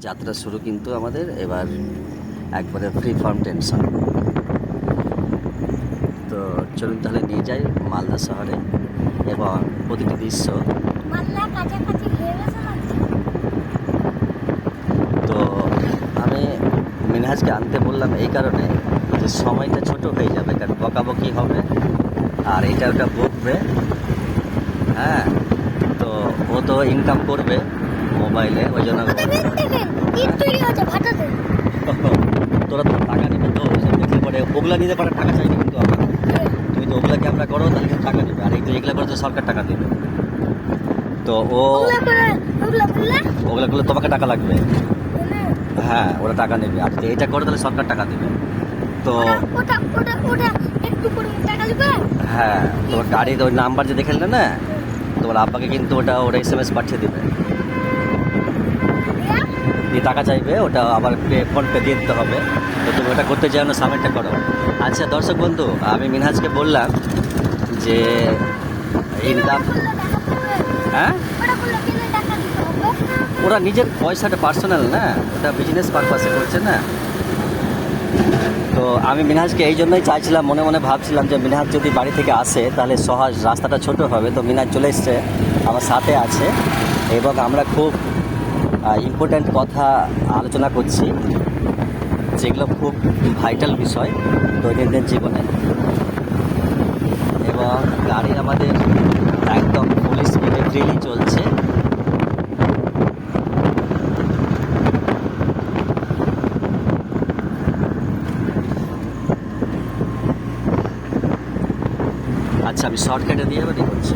যাত্রা শুরু কিন্তু আমাদের এবার একবারে ফ্রি ফ্রম টেনশন। তো চলুন তাহলে নিয়ে যাই মালদা শহরে এবং প্রতিটি দৃশ্য। তো আমি মিনহাজকে আনতে বললাম এই কারণে যে সময়টা ছোট হয়ে যাবে, কারণ বকাবকি হবে আর এটা ওটা বকবে। হ্যাঁ, তো ও তো ইনকাম করবে মোবাইলে, ওই জন্য তোরা তো টাকা নেবে, তো ওইসব দেখলে পরে ওগুলা নিতে পারে, টাকা চাইনি কিন্তু আমরা। তুমি তো ওগুলা ক্যামেরা করো তাহলে কিন্তু টাকা নেবে, আর এই তো এগুলা করে তো সরকার টাকা দেবে। তো ও ওগুলা করলে তোমাকে টাকা লাগবে। হ্যাঁ, ওরা টাকা নেবে, আর যদি এটা করো তাহলে সরকার টাকা দেবে। তো হ্যাঁ, তোমার গাড়ির ওই নাম্বার যে দেখে নিলে না, তোমার আব্বাকে কিন্তু ওরা SMS পাঠিয়ে দেবে, দিয়ে টাকা চাইবে, ওটা আবার ফোন পে দিয়ে দিতে হবে। তো তুমি ওটা করতে চাও না, সাবমিটটা করো। আচ্ছা দর্শক বন্ধু, আমি মিনহাজকে বললাম যে ইনকাম, হ্যাঁ ওরা নিজের পয়সাটা পার্সোনাল না, ওটা বিজনেস পারপাসে করছে না। তো আমি মিনহাজকে এই জন্যই চাইছিলাম, মনে মনে ভাবছিলাম যে মিনহাজ যদি বাড়ি থেকে আসে তাহলে সহজ, রাস্তাটা ছোট হবে। তো মিনহাজ চলে এসছে, আমার সাথে আছে এবং আমরা খুব ইম্পর্ট্যান্ট কথা আলোচনা করছি, যেগুলো খুব ভাইটাল বিষয় দৈনন্দিন জীবনে। এবং গাড়ি আমাদের একদম ফুল স্পিডে ফ্রিলি চলছে। আচ্ছা, আমি শর্টকাটে দিয়ে এবার করছি।